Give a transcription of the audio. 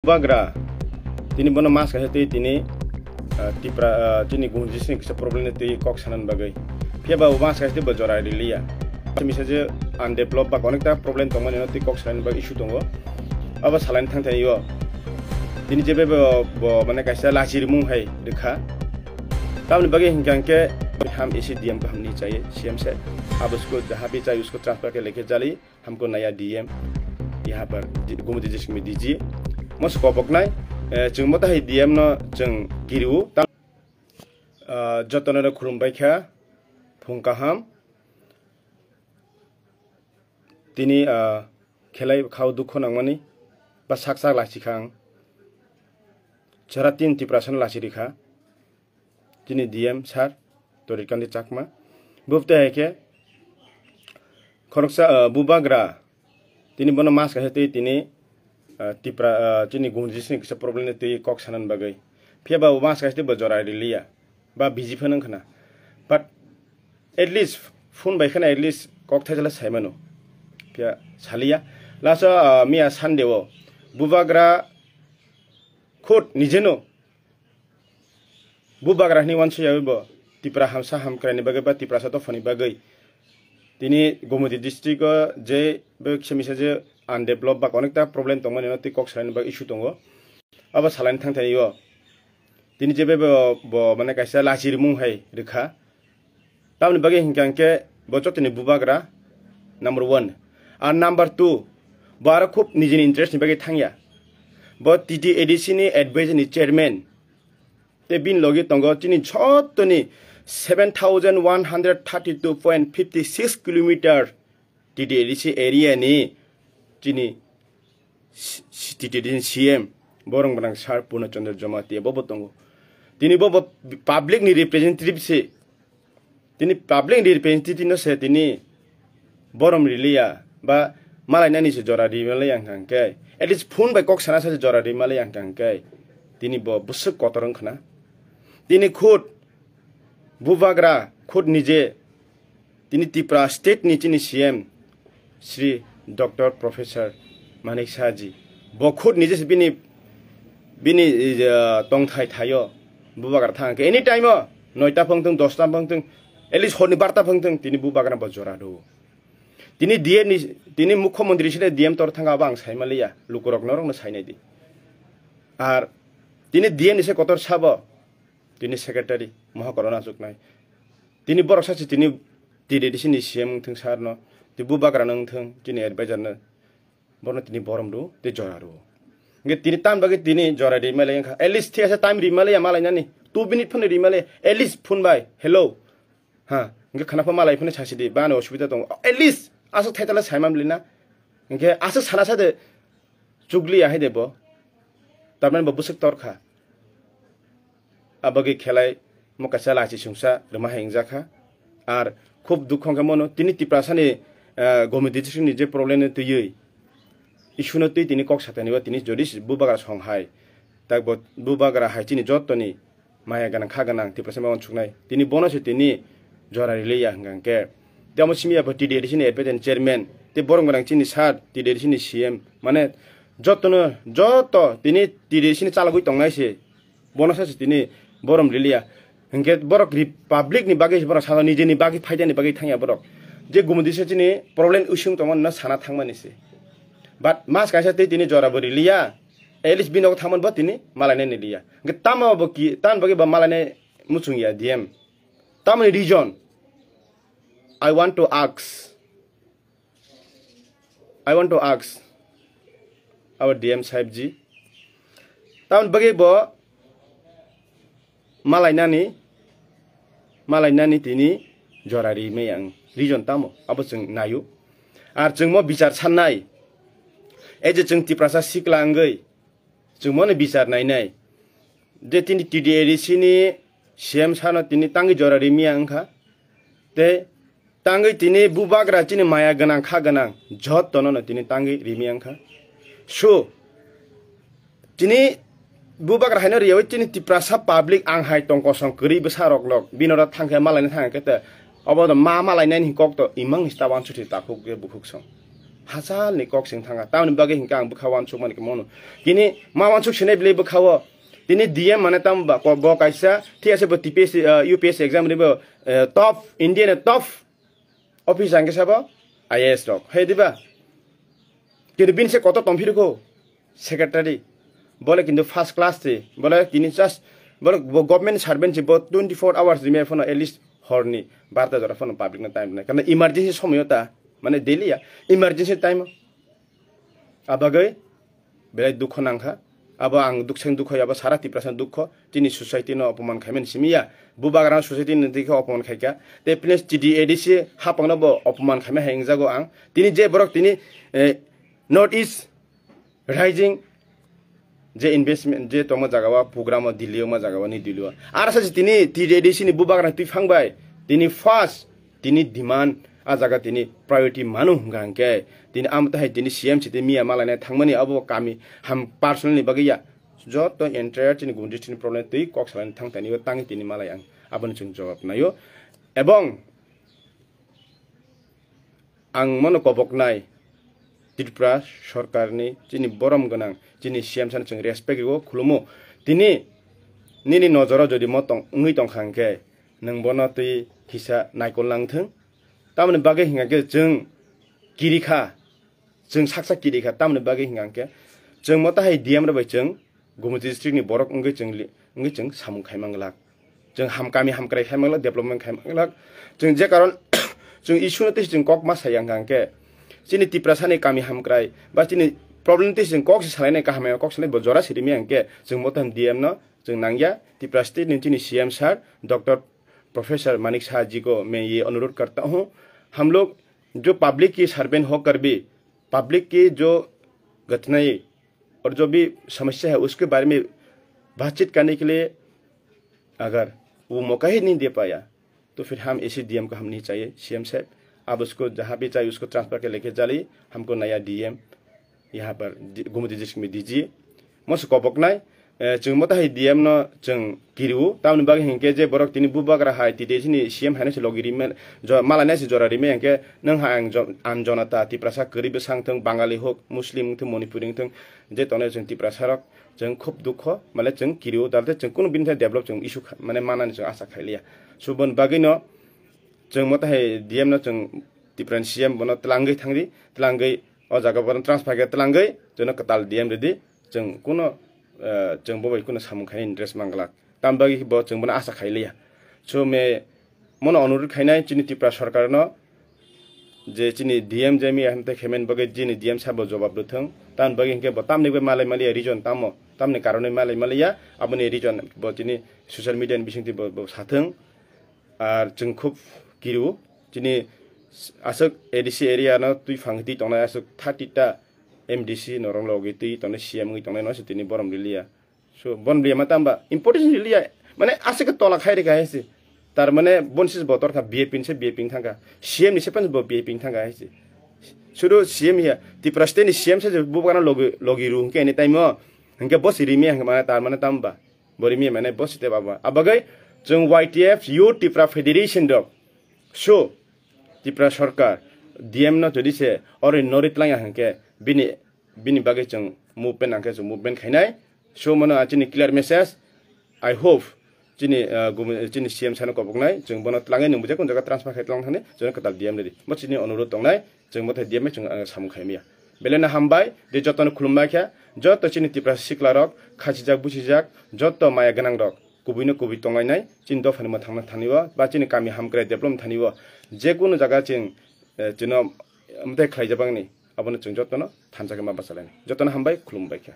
Bagra tini bono mas kahete tini tipra tini gunjisni kisa problem te kok sanan bagai pia ba mas kahete bajora rilia misaje undeveloped ba konekta problem tongman eno te kok sanan ba issue tongo aba salain thang thayo tini jebe bo mane kaisa lachiri mung hai dekha tamni bagai hingkang ke हम इसी DM को हम नहीं चाहिए CM से अब उसको जहाँ भी चाहिए उसको ट्रांसफर के लेके चलिए हमको नया डीएम यहाँ पर गोमती डिस्ट्रिक्ट में दीजिए मसको पकनाय जों मताय डीएम न जों गिरु जतन खुरुमबायखा फुंकाहाम तिनी खेलाय खाव दुख नांगमानि बा साकसा लासिखां जरा तीन तिप्रासन लासिरिखा तिनी डीएम सार Torikandi Chakma Bufta Heke Koroksa Bubagra Tini Bono Mas Kahete Tini Tipra Tini Gunjisni kisa problem te kok sanan bagai Pia ba mas kahete bajora rilia ba busy phanang khana but at least phone by khana at least kok thajala saimano Pia salia lasa mia sandewo Bubagra khot nijeno Bubagra ni wansu yawibo tipra hamsa ham krani bagai ba tipra sato fani bagai tini Gomoti district je be ksemisa je undeveloped ba konekta problem tongmani no ti kok salan ba issue tongo aba salain thang thayo tini jebe bo mane kaisa lachiri mung hai rekha tamni bagai hingkang ke bocho tini Bubagra number 1 and number 2 bara khub nijini interest ni bagai thangya bo TTADC ni advisor ni chairman te bin logi tongo tini chotoni 7,132.56 kilometer TTADC area ni tini TTADC CM borong barang sar Purna Chandra Jamati bobo tongo tini bobo public ni representative se tini public ni representative no se tini borom rilia ba malai nani se jora ri mala yang kangkai at least phone by kok sana sa jora ri mala yang kangkai tini bo busuk kotorong khana tini khut Bubagra khud nije tini tipra state ni tini CM Shri Dr. Professor Manik Saji bo khud nije bini tong thai thayo Bubagra thang ke any time 9ta phangtung 10ta phangtung at least honi 12ta phangtung tini Bubagra bajora do tini DM ni tini mukhyamantri sile DM tor thanga bang saimaliya lukurok norong na sainai di ar tini DM ni se kotor sabo tini secretary Mahakarana Suknai tini borok sachi tini TTADC ni CM thung sarno ti Bubagra nang thung tini advisor na borno tini borom do te jora do nge tini tam bagi tini jora di male yang at least tiasa time ri male ya malai nani 2 minute phone ri male at least phone by hello ha nge khana pa malai phone chasi di bano osubida tong at least aso thaitala saimam lina nge aso sana sa de chugli ahe debo tarman ba busuk torkha abagi khelai mokasa lachi sungsa rema hengjakha ar khub dukhong ka mono tini tiprasani Gomoti district ni je problem ne tuyei issue no tui tini kok satani ba tini jodi Bubagra songhai tak bo Bubagra hai tini jotoni maya ganang kha ganang tiprasama on chuknai tini bonus tini jora rileya hangke tamo simia ba TTADC ni advisor chairman te borong ganang tini sat TTADC ni CM mane jotono joto tini TTADC ni chalagui tongnai se bonus tini borom rilia hingke borok republic ni bagi borok sana nije ni bagi faida ni bagi thangya borok je Gomoti district ni problem usung tomon na sana thangmani se but mas kaisa te tini jora bori liya elis binok thamon ba tini malane ni liya hingke tama bo ki tan bagi ba malane muchung ya DM tamani region I want to ask our DM sahib ji tam bagi bo malai nani tini jorari me yang region tamo abo jeng nayu ar jeng mo bichar sannai eje jeng tiprasa siklangai jeng mo ne bichar nai de tini TTADC ni CM sano tini tangi jorari me angkha te tangi tini Bubagra tini maya ganang kha ganang jot tono na tini tangi rimi angkha so tini Bubagra haino riyawi tini tiprasa public anghai tongkosong keri besarok lok binora thangke malai thangke te abo da ma malai nai hingkok to imang istawan chuti takuk ge bukhuk song hasal ni kok sing thanga taun bagi hingka ang bukhawan chuk man ke mono kini mawan chuk sine bile bukhawo tini DM mane tam ba ko bo kaisa thi ase bo TPS UPS exam ni bo top Indian top office angke sabo IAS dok he diba kini bin se koto tomphir ko secretary bole kintu first class te bole kini just bole government servant ji bo 24 hours rime phone at least horni barta jora phone public na time na kana emergency somoyota mane daily ya emergency time abagai belai dukho nangkha abo ang dukseng dukho abo sara tiprasan dukho tini society no opoman khaimen simia bubagram society ni dikho opoman khaika te plus TDADC hapangno bo opoman khaime hengjago ang tini je borok tini north east rising je investment je toma jagawa program dilio ma jagawa ni dilio ara sa tini TDADC ni bubagram tu phangbai tini first tini demand a jaga tini priority manu hungangke tini amta hai tini CM chite miya malane thangmani abo kami ham personally bagiya joto entire tini gundi tini problem tui koksalan thangtani tangi tini malai ang abon chung jawab nayo ebong ang mono kobok nai Tripura sarkar ni tini borom ganang tini CM san chung respect go khulumo tini nini nojoro jodi motong ngui tong khangke nang bono tui hisa naikol langthung tamne bage hingake jeng kirikha jeng saksa kirikha tamne bage hingake jeng mota hai DM ra bai jeng Gumut district ni borok ngai jeng samung khaimanglak jeng hamkami hamkrai khaimanglak development khaimanglak jeng je karon jeng issue te jeng kok ma sayang gangke chini tiprasani kami hamkrai ba chini problem te jeng kok salai ka hamai kok salai bojora sirimi angke jeng motam DM no jeng nangya Tripura state ni chini CM sir Dr. Professor Manik Shah ji को मैं ये अनुरोध करता हूँ हम लोग जो public की सर्वेंट होकर भी पब्लिक की जो घटनाएं और जो भी समस्या है उसके बारे में बातचीत करने के लिए अगर वो मौका ही नहीं दे पाया तो फिर हम ऐसे DM को हम नहीं चाहिए CM साहब आप उसको जहाँ भी चाहिए उसको ट्रांसफर के लेके चलिए हमको नया DM यहाँ पर गुमती डिस्ट्रिक्ट में दीजिए मस कबकनाय जों मता है DM no जों किरु तामनि बागे हिंके जे बरक तिनि बुबाग्रा हाय तिदेसिनि CM हाने से लगिरि मे जो मालाने से जरारि मे हिंके नों हा आं जनता तिप्रासा गरिब सांथों बांगाली होक मुस्लिम थों मणिपुरी थों जे तने जों तिप्रासारक जों खूब दुख माले जों किरु दालते जों कुन बिनथे डेभलप जों इशु माने मानानि जों आशा खालिया सुबन बागे न जों मता है DM no जों तिप्रान CM बनो तलांगै थांगि तलांगै अ जागा बन ट्रांसफर के तलांगै जों कताल DM रेदि जों कुन जों बबाय कुनो सामुखाय इंटरेस्ट मांगला तामबागि ब जों बना आशा खाइलिया सो मे मन अनुरोध खाइनाय चिनि त्रिपुरा सरकार न जे चिनि DM जेमि हमते खेमेन बगे जिनि DM साबो जवाब दथों तान बगे हिंके ब तामनिबे मालाय मालिया रिजन तामो तामनि कारणे मालाय मालिया आबनि रिजन ब चिनि सोशल मीडिया नि बिसिंति ब साथों आर जों खुब गिरु चिनि आसक ADC एरिया न तुइ फांगति तंनाय आसक 30 टा MDC norong logi ti tone CM ngi tone no sitini borom lilia so bon liya matamba important lilia mane ase ke tola khairi ka hesi tar mane bonsis botor ka BPin se BPin thanga CM ni se pan bo BPin thanga hesi suru CM ya ti praste ni CM se bubana logi ru ke any time hangke boss rimi hang mane tar mane tamba borimi mane boss te baba abagai jong YTF Youth Tripura Federation dok so Tripura sarkar DM no jodi se or norit lang hangke bini bagai jeng movement angke jeng movement khainai so mono achini clear message I hope chini CM sano koboknai jeng bono tlangai nung buje kun jaga transfer khaitlang thane jeng katal DM ledi mo chini অনুরোধ tongnai jeng mothe DM jeng samu khaimia belena hambai de jotone khulumba kha joto chini Tripura siklarok khachijak busijak joto maya ganang rok kubino kubi tongai nai chin do phani ma thangna thaniwa ba chini kami hamkrai develop thaniwa je kuno jaga ching jino amte khaijabangni abone chung jotno thanjake ma basalani jotno hambai khulumbai kha